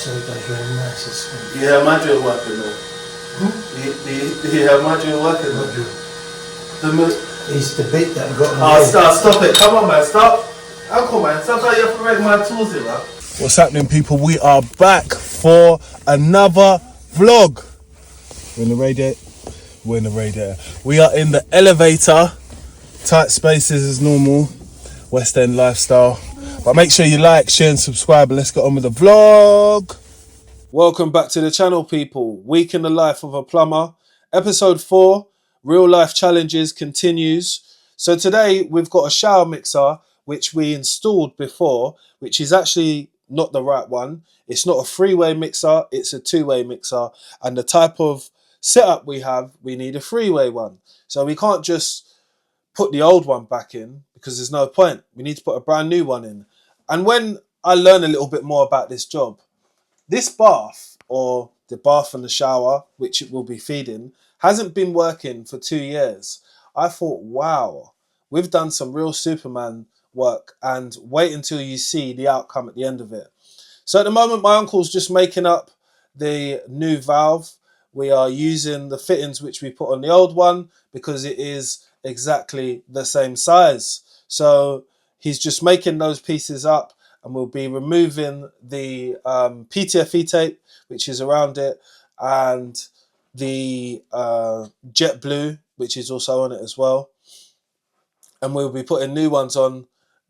So it does very nice. It's You hear my drill working though? You hear my drill working what though? it's the bit that got me. Oh, stop it. Come on, man. Stop. Uncle, man. Stop how you're breaking my tools here, man. What's happening, people? We are back for another vlog. We're in the radiator. We are in the elevator. Tight spaces as normal. West End lifestyle. But make sure you like, share and subscribe, and let's get on with the vlog. Welcome back to the channel, people. Week in the life of a plumber. Episode 4, real life challenges continues. So today we've got a shower mixer which we installed before, which is actually not the right one. It's not a three-way mixer, it's a two-way mixer. And the type of setup we have, we need a three-way one. So we can't just put the old one back in because there's no point. We need to put a brand new one in. And when I learn a little bit more about this job, this bath, or the bath and the shower, which it will be feeding, hasn't been working for 2 years. I thought, wow, we've done some real Superman work, and wait until you see the outcome at the end of it. So at the moment, my uncle's just making up the new valve. We are using the fittings which we put on the old one because it is exactly the same size. So he's just making those pieces up, and we'll be removing the PTFE tape which is around it, and the jet blue which is also on it as well, and we'll be putting new ones on.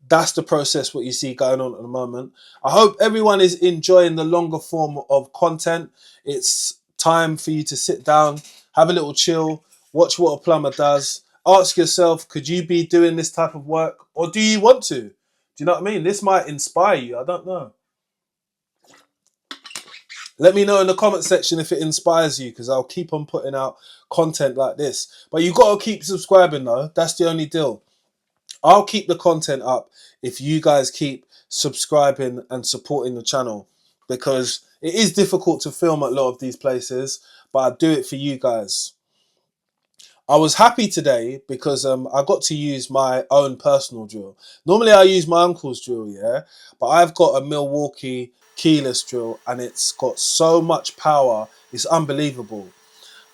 That's the process what you see going on at the moment. I hope everyone is enjoying the longer form of content. It's time for you to sit down, have a little chill, watch what a plumber does. Ask yourself, could you be doing this type of work, or do you want to? Do you know what I mean? This might inspire you. I don't know. Let me know in the comment section if it inspires you, because I'll keep on putting out content like this. But you got to keep subscribing though. That's the only deal. I'll keep the content up if you guys keep subscribing and supporting the channel, because it is difficult to film at a lot of these places, but I do it for you guys. I was happy today because I got to use my own personal drill. Normally I use my uncle's drill, yeah, but I've got a Milwaukee keyless drill and it's got so much power, it's unbelievable.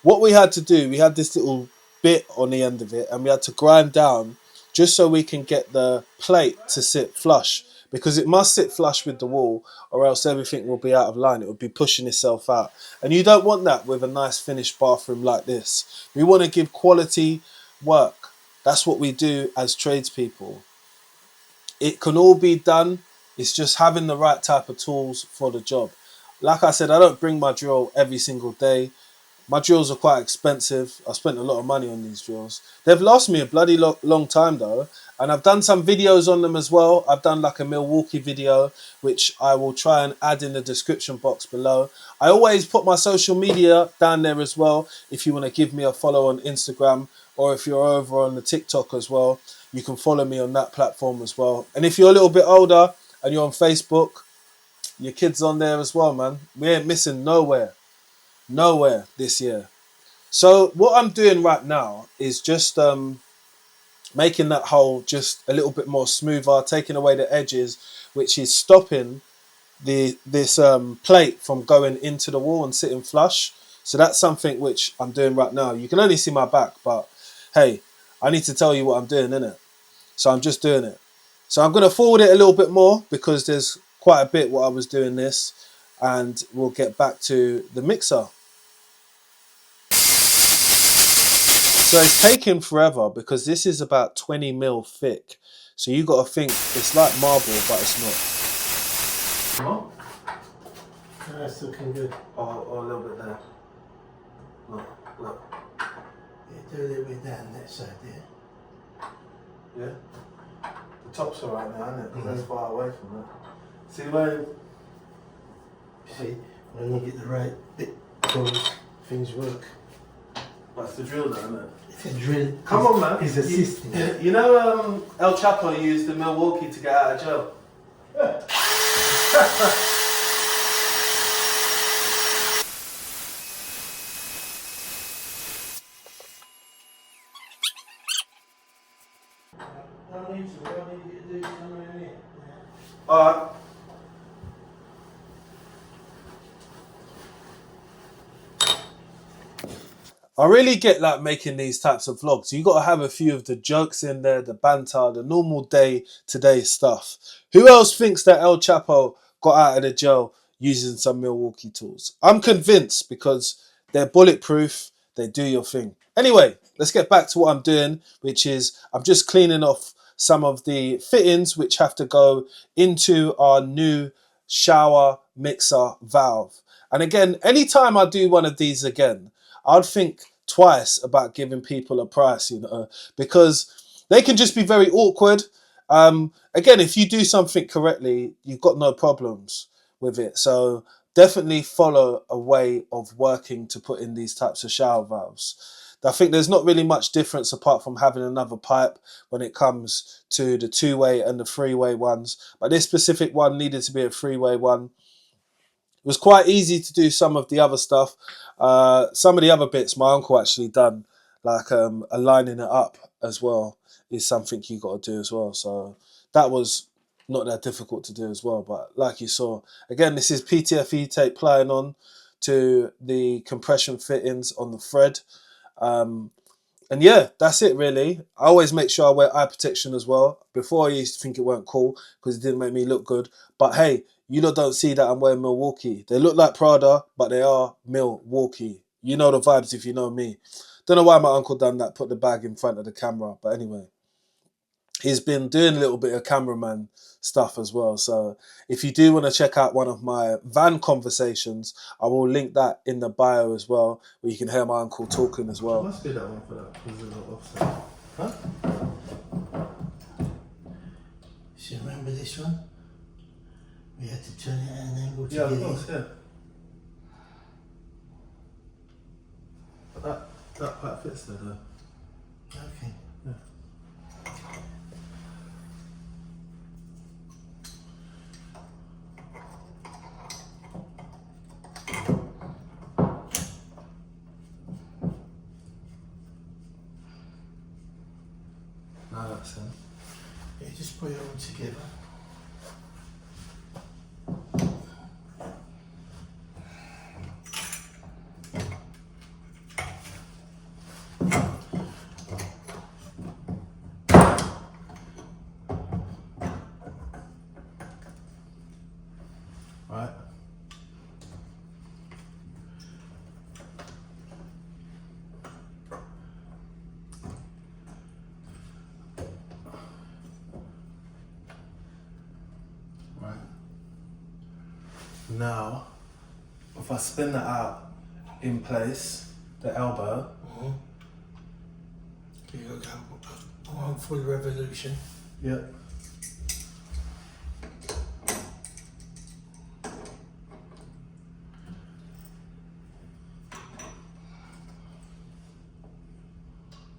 What we had to do, we had this little bit on the end of it and we had to grind down just so we can get the plate to sit flush, because it must sit flush with the wall or else everything will be out of line. It would be pushing itself out. And you don't want that with a nice finished bathroom like this. We want to give quality work. That's what we do as tradespeople. It can all be done. It's just having the right type of tools for the job. Like I said, I don't bring my drill every single day. My drills are quite expensive. I spent a lot of money on these drills. They've lasted me a bloody long time though. And I've done some videos on them as well. I've done like a Milwaukee video, which I will try and add in the description box below. I always put my social media down there as well, if you want to give me a follow on Instagram, or if you're over on the TikTok as well, you can follow me on that platform as well. And if you're a little bit older and you're on Facebook, your kids on there as well, man. We ain't missing nowhere this year. So what I'm doing right now is just making that hole just a little bit more smoother, taking away the edges, which is stopping this plate from going into the wall and sitting flush. So that's something which I'm doing right now. You can only see my back, but hey, I need to tell you what I'm doing, innit? So I'm just doing it. So I'm going to forward it a little bit more because there's quite a bit what I was doing this, and we'll get back to the mixer. So it's taken forever because this is about 20 mil thick. So you got to think it's like marble, but it's not. What? That's looking good. Oh, a little bit there. Look. Yeah, do a little bit down that side there. Yeah? The top's alright now, isn't it? Because that's far away from that. See where... See, when you get the right bit, things work. That's the drill now, isn't it? It's a drill. Come on, man. It's a system. You know El Chapo used the Milwaukee to get out of jail? Alright. I really get like making these types of vlogs. You got to have a few of the jokes in there, the banter, the normal day-to-day stuff. Who else thinks that El Chapo got out of the jail using some Milwaukee tools? I'm convinced because they're bulletproof. They do your thing. Anyway, let's get back to what I'm doing, which is I'm just cleaning off some of the fittings which have to go into our new shower mixer valve. And again, anytime I do one of these again, I'd think twice about giving people a price, you know, because they can just be very awkward. Again, if you do something correctly, you've got no problems with it. So definitely follow a way of working to put in these types of shower valves. I think there's not really much difference apart from having another pipe when it comes to the two-way and the three-way ones. But this specific one needed to be a three-way one. It was quite easy to do some of the other stuff. Some of the other bits my uncle actually done, like aligning it up as well, is something you got to do as well. So that was not that difficult to do as well. But like you saw, again, this is PTFE tape plying on to the compression fittings on the thread. And yeah, that's it really. I always make sure I wear eye protection as well. Before I used to think it weren't cool because it didn't make me look good. But hey, you lot don't see that I'm wearing Milwaukee. They look like Prada, but they are Milwaukee. You know the vibes if you know me. Don't know why my uncle done that, put the bag in front of the camera. But anyway, he's been doing a little bit of cameraman stuff as well. So if you do want to check out one of my van conversations, I will link that in the bio as well, where you can hear my uncle talking as well. It must be that one for that, because there's no offset. Huh? So you remember this one? We had to turn it at an angle to get of course, in. Yeah. That part fits there though. Okay. Yeah. Now that's in. Yeah, just put it all together. Right. Right. Now, if I spin that out in place, the elbow. You got to go one full revolution. Yep.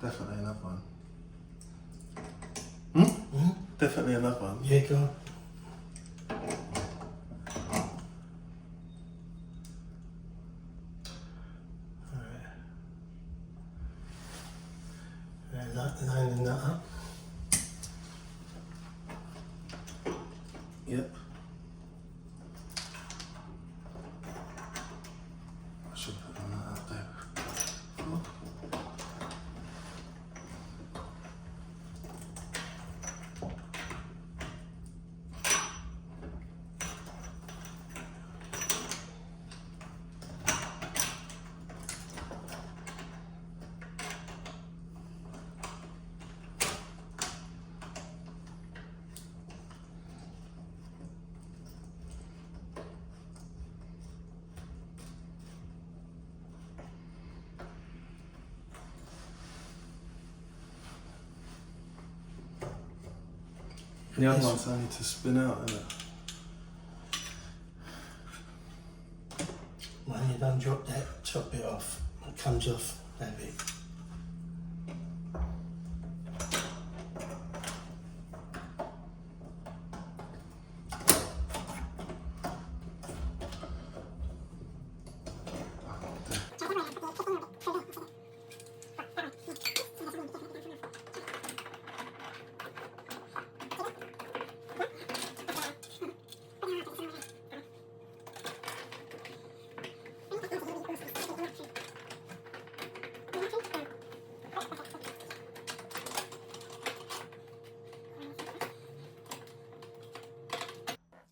Definitely another one. Definitely another one. Yeah, go on. Lining that up. Yep. I should put that out there. Oh. The other ones I need to spin out, innit? When you don't drop that top bit off, it comes off that bit.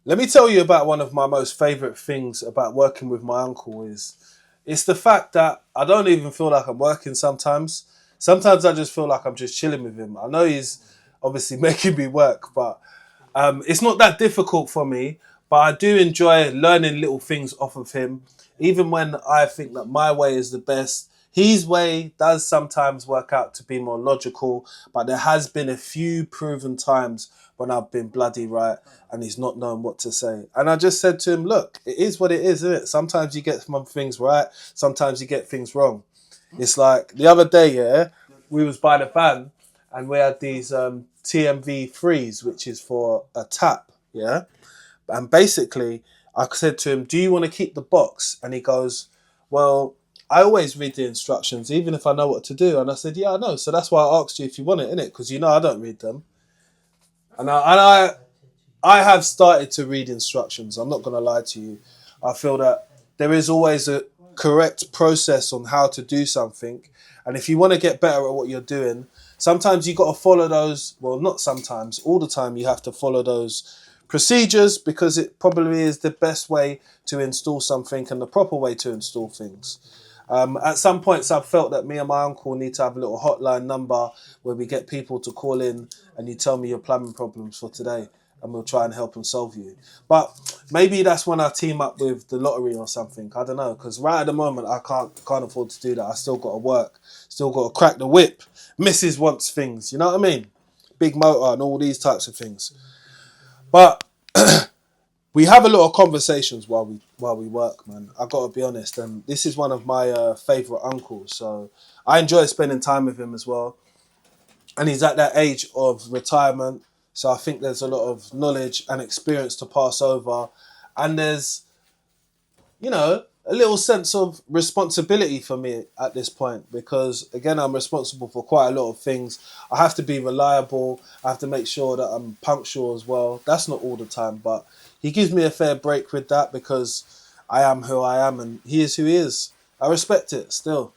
Let me tell you about one of my most favourite things about working with my uncle is it's the fact that I don't even feel like I'm working sometimes. Sometimes I just feel like I'm just chilling with him. I know he's obviously making me work, but it's not that difficult for me. But I do enjoy learning little things off of him, even when I think that my way is the best. His way does sometimes work out to be more logical, but there has been a few proven times when I've been bloody right and he's not known what to say. And I just said to him, look, it is what it is, isn't it? Sometimes you get some things right, sometimes you get things wrong. It's like the other day, yeah, we was by the van and we had these TMV threes, which is for a tap, yeah. And basically, I said to him, "Do you want to keep the box?" And he goes, "Well, I always read the instructions, even if I know what to do." And I said, "Yeah, I know. So that's why I asked you if you want it, innit? Because you know I don't read them." And I have started to read instructions. I'm not going to lie to you. I feel that there is always a correct process on how to do something. And if you want to get better at what you're doing, sometimes you got to follow those. Well, not sometimes, all the time you have to follow those procedures because it probably is the best way to install something and the proper way to install things. At some points, I've felt that me and my uncle need to have a little hotline number where we get people to call in and you tell me your plumbing problems for today and we'll try and help and solve you. But maybe that's when I team up with the lottery or something. I don't know, because right at the moment, I can't afford to do that. I still got to work, still got to crack the whip. Mrs. wants things, you know what I mean? Big motor and all these types of things. But we have a lot of conversations while we work, man. I gotta be honest, and this is one of my favorite uncles, so I enjoy spending time with him as well. And he's at that age of retirement, so I think there's a lot of knowledge and experience to pass over, and there's a little sense of responsibility for me at this point because, again, I'm responsible for quite a lot of things. I have to be reliable. I have to make sure that I'm punctual as well. That's not all the time, but he gives me a fair break with that because I am who I am and he is who he is. I respect it still.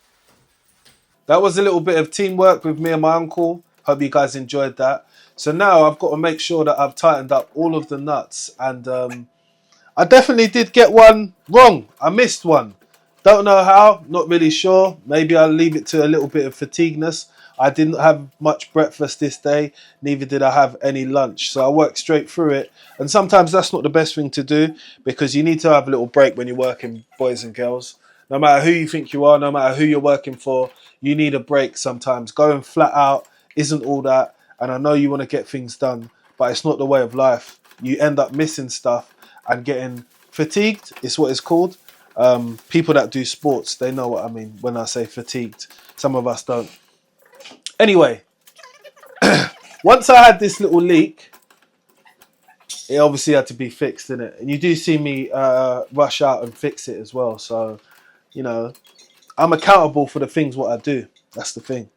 That was a little bit of teamwork with me and my uncle. Hope you guys enjoyed that. So now I've got to make sure that I've tightened up all of the nuts and I definitely did get one wrong. I missed one. Don't know how, not really sure. Maybe I'll leave it to a little bit of fatigueness. I didn't have much breakfast this day, neither did I have any lunch. So I worked straight through it. And sometimes that's not the best thing to do because you need to have a little break when you're working, boys and girls. No matter who you think you are, no matter who you're working for, you need a break sometimes. Going flat out isn't all that. And I know you want to get things done, but it's not the way of life. You end up missing stuff and getting fatigued is what it's called. People that do sports, they know what I mean when I say fatigued. Some of us don't. Anyway, once I had this little leak, it obviously had to be fixed, didn't it? And you do see me rush out and fix it as well. So, you know, I'm accountable for the things what I do. That's the thing.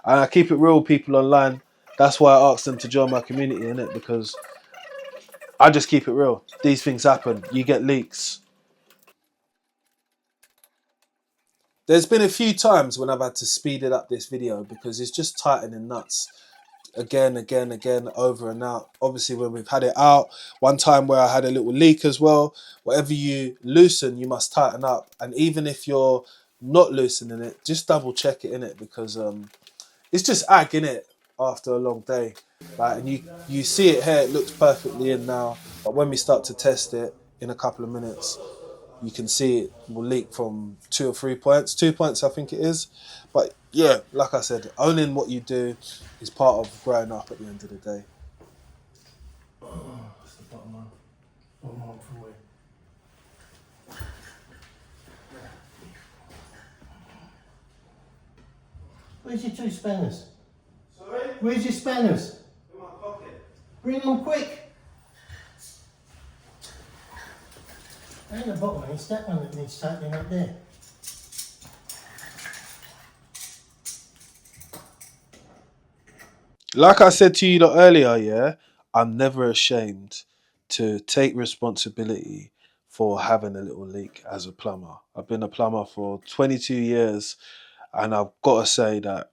And I keep it real with people online. That's why I asked them to join my community, innit? Because I just keep it real. These things happen. You get leaks. There's been a few times when I've had to speed it up this video because it's just tightening nuts again, over and out. Obviously, when we've had it out, one time where I had a little leak as well, whatever you loosen, you must tighten up. And even if you're not loosening it, just double check it in it because it's just ag in it after a long day. Like, and you see it here, it looks perfectly in now. But when we start to test it in a couple of minutes, you can see it will leak from 2 or 3 points. 2 points, I think it is. But yeah, like I said, owning what you do is part of growing up at the end of the day. That's the bottom one. One more from where? Where's your two spanners? Sorry? Where's your spanners? In my pocket. Bring them quick. And the bottom one, it's that one that needs tightening up there. Like I said to you lot earlier, yeah, I'm never ashamed to take responsibility for having a little leak as a plumber. I've been a plumber for 22 years and I've got to say that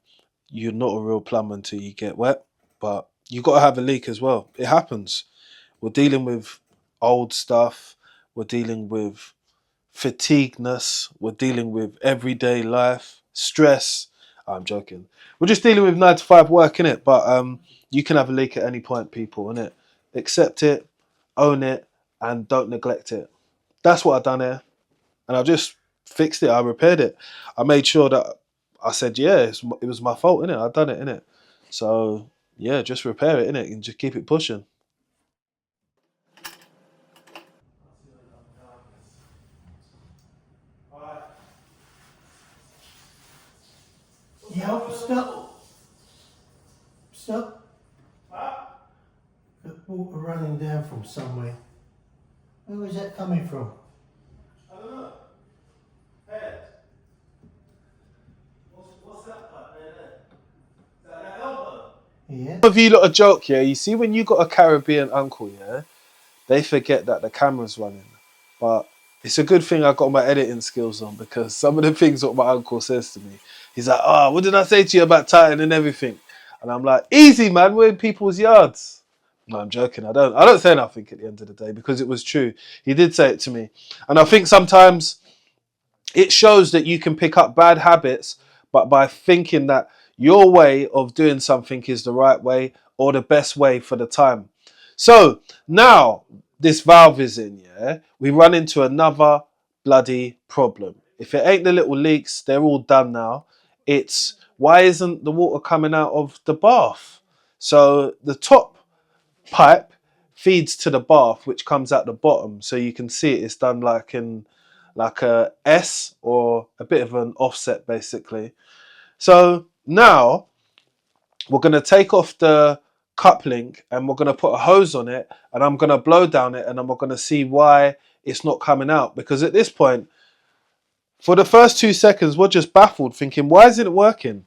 you're not a real plumber until you get wet, but you got to have a leak as well. It happens. We're dealing with old stuff. We're dealing with fatigueness. We're dealing with everyday life, stress. I'm joking. We're just dealing with 9 to 5 work, innit? But you can have a leak at any point, people, innit? Accept it, own it, and don't neglect it. That's what I done here. And I just fixed it. I repaired it. I made sure that I said, yeah, it was my fault, innit? I done it, innit? So, yeah, just repair it, innit? And just keep it pushing. Yo, stop. Stop. The water running down from somewhere. Where is that coming from? I don't know. Head. What's that part there? Is that an elbow? Yeah. Some of you lot a joke, yeah? You see when you got a Caribbean uncle, yeah? They forget that the camera's running. But it's a good thing I got my editing skills on, because some of the things what my uncle says to me, he's like, oh, what did I say to you about Titan and everything? And I'm like, easy, man, we're in people's yards. No, I'm joking. I don't say nothing at the end of the day, because it was true. He did say it to me. And I think sometimes it shows that you can pick up bad habits, but by thinking that your way of doing something is the right way or the best way for the time. So now this valve is in, yeah, we run into another bloody problem. If it ain't the little leaks, they're all done now. It's why isn't the water coming out of the bath? So the top pipe feeds to the bath, which comes out the bottom. So you can see it's done like a S or a bit of an offset, basically. So now we're going to take off the coupling and we're going to put a hose on it, and I'm going to blow down it, and then we're going to see why it's not coming out. Because at this point, for the first 2 seconds, we're just baffled, thinking, why isn't it working?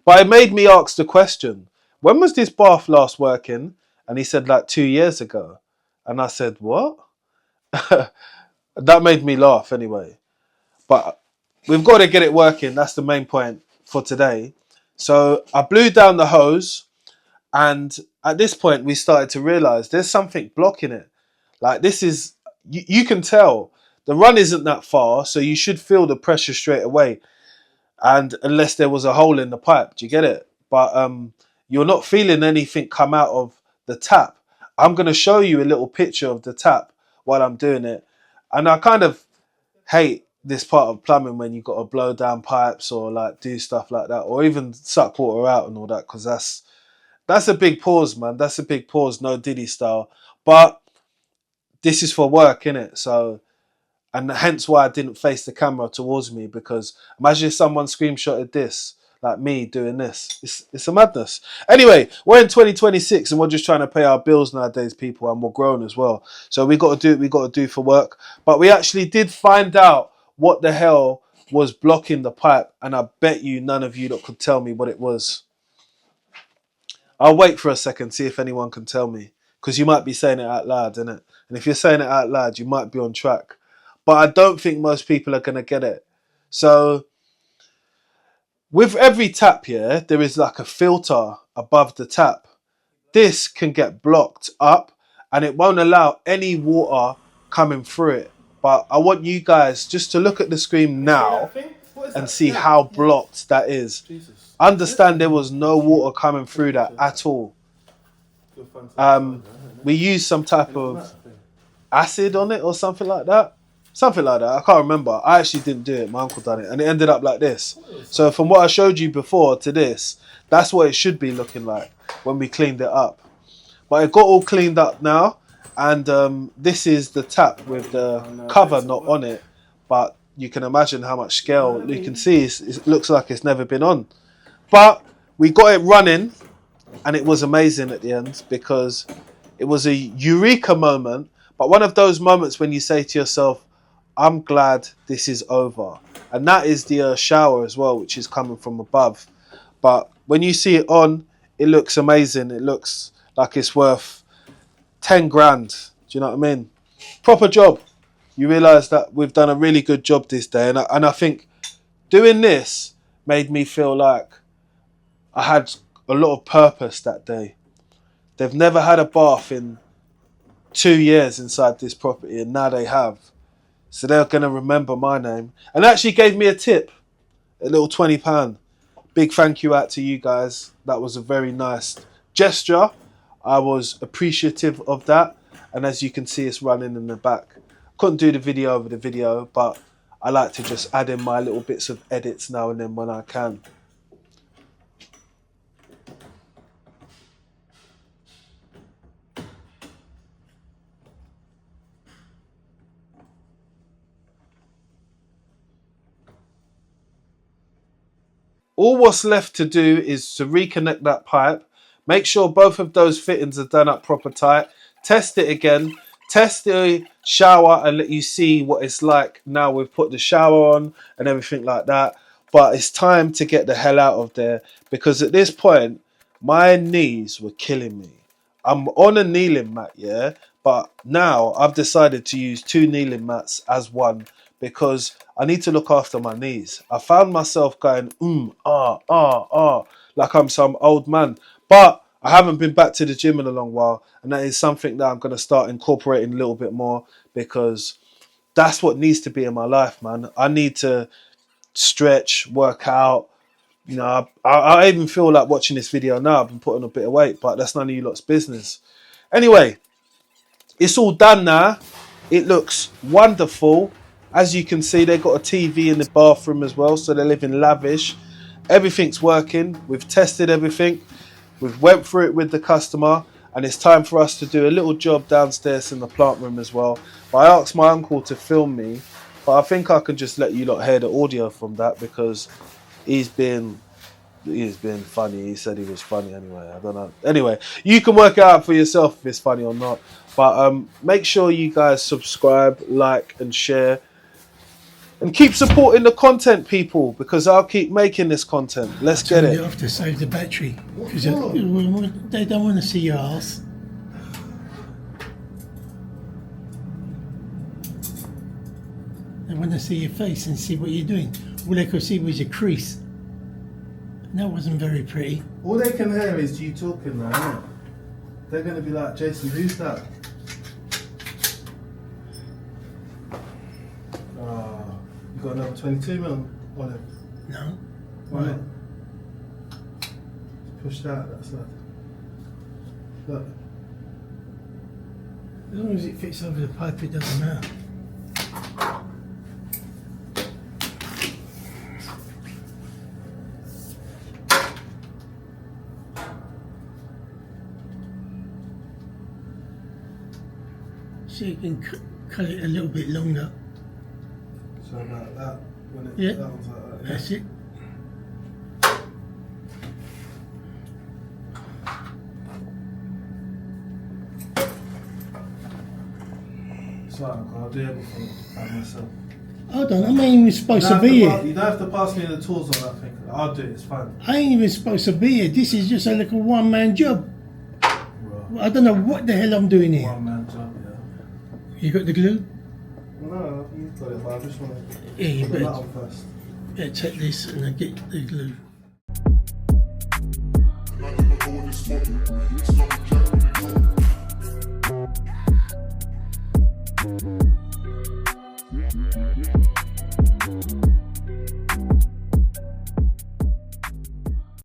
But it made me ask the question, when was this bath last working? And he said, like 2 years ago. And I said, what? That made me laugh anyway. But we've got to get it working. That's the main point for today. So I blew down the hose, and at this point we started to realize there's something blocking it. Like this is, you can tell the run isn't that far, so you should feel the pressure straight away. And unless there was a hole in the pipe, do you get it? But you're not feeling anything come out of the tap. I'm going to show you a little picture of the tap while I'm doing it. And I kind of hate this part of plumbing when you got to blow down pipes or like do stuff like that, or even suck water out and all that, because that's a big pause, man. That's a big pause, no Diddy style. But this is for work, innit? So, and hence why I didn't face the camera towards me, because imagine if someone screenshotted this, like me doing this. It's a madness. Anyway, we're in 2026 and we're just trying to pay our bills nowadays, people, and we're grown as well. So we got to do what we got to do for work. But we actually did find out what the hell was blocking the pipe, and I bet you none of you that could tell me what it was. I'll wait for a second, see if anyone can tell me, because you might be saying it out loud, innit? And if you're saying it out loud, you might be on track. But I don't think most people are going to get it. So with every tap here, there is like a filter above the tap. This can get blocked up and it won't allow any water coming through it. But I want you guys just to look at the screen now and see how blocked that is. Understand there was no water coming through that at all. We used some type of acid on it or something like that. Something like that. I can't remember. I actually didn't do it. My uncle done it. And it ended up like this. So from what I showed you before to this, that's what it should be looking like when we cleaned it up. But it got all cleaned up now. And this is the tap with the cover not on it. But you can imagine how much scale. You can see it looks like it's never been on. But we got it running. And it was amazing at the end, because it was a eureka moment. But one of those moments when you say to yourself, I'm glad this is over. And that is the shower as well, which is coming from above. But when you see it on, it looks amazing. It looks like it's worth 10 grand. Do you know what I mean? Proper job. You realise that we've done a really good job this day. And I think doing this made me feel like I had a lot of purpose that day. They've never had a bath in 2 years inside this property, and now they have. So they're going to remember my name. And actually gave me a tip, a little £20. Big thank you out to you guys. That was a very nice gesture. I was appreciative of that. And as you can see, it's running in the back. Couldn't do the video over the video, but I like to just add in my little bits of edits now and then when I can. All what's left to do is to reconnect that pipe. Make sure both of those fittings are done up proper tight. Test it again. Test the shower and let you see what it's like now we've put the shower on and everything like that. But it's time to get the hell out of there, because at this point, my knees were killing me. I'm on a kneeling mat, yeah? But now I've decided to use 2 kneeling mats as one, because I need to look after my knees. I found myself going, like I'm some old man. But I haven't been back to the gym in a long while, and that is something that I'm going to start incorporating a little bit more, because that's what needs to be in my life, man. I need to stretch, work out. You know, I even feel like watching this video now. I've been putting a bit of weight, but that's none of you lot's business. Anyway, it's all done now. It looks wonderful. As you can see, they've got a TV in the bathroom as well, so they live in lavish. Everything's working. We've tested everything. We've went through it with the customer, and it's time for us to do a little job downstairs in the plant room as well. But I asked my uncle to film me, but I think I can just let you lot hear the audio from that, because he's been funny. He said he was funny anyway. I don't know. Anyway, you can work it out for yourself if it's funny or not. But make sure you guys subscribe, like, and share. And keep supporting the content, people, because I'll keep making this content. Let's get it. You have to save the battery, because they don't want to see your ass. They want to see your face and see what you're doing. All they could see was your crease. And that wasn't very pretty. All they can hear is you talking now, isn't it? They're going to be like, Jason, who's that? You got another 22 mil on it? No. Right. Push that, that's that. Look. As long as it fits over the pipe, it doesn't matter. So you can cut it a little bit longer. So about that, when it, yeah, that one's like that, yeah? That's it. It's like, I'll do everything by myself. Hold on, I'm ain't even supposed to be here. You don't have to pass me the tools on that thing. I'll do it, it's fine. I ain't even supposed to be here. This is just a little one-man job. Right. I don't know what the hell I'm doing here. One-man job, yeah. You got the glue? No, you've got it, but I just want to yeah, you put better, that on first. Yeah, take this and then get the glue. It's not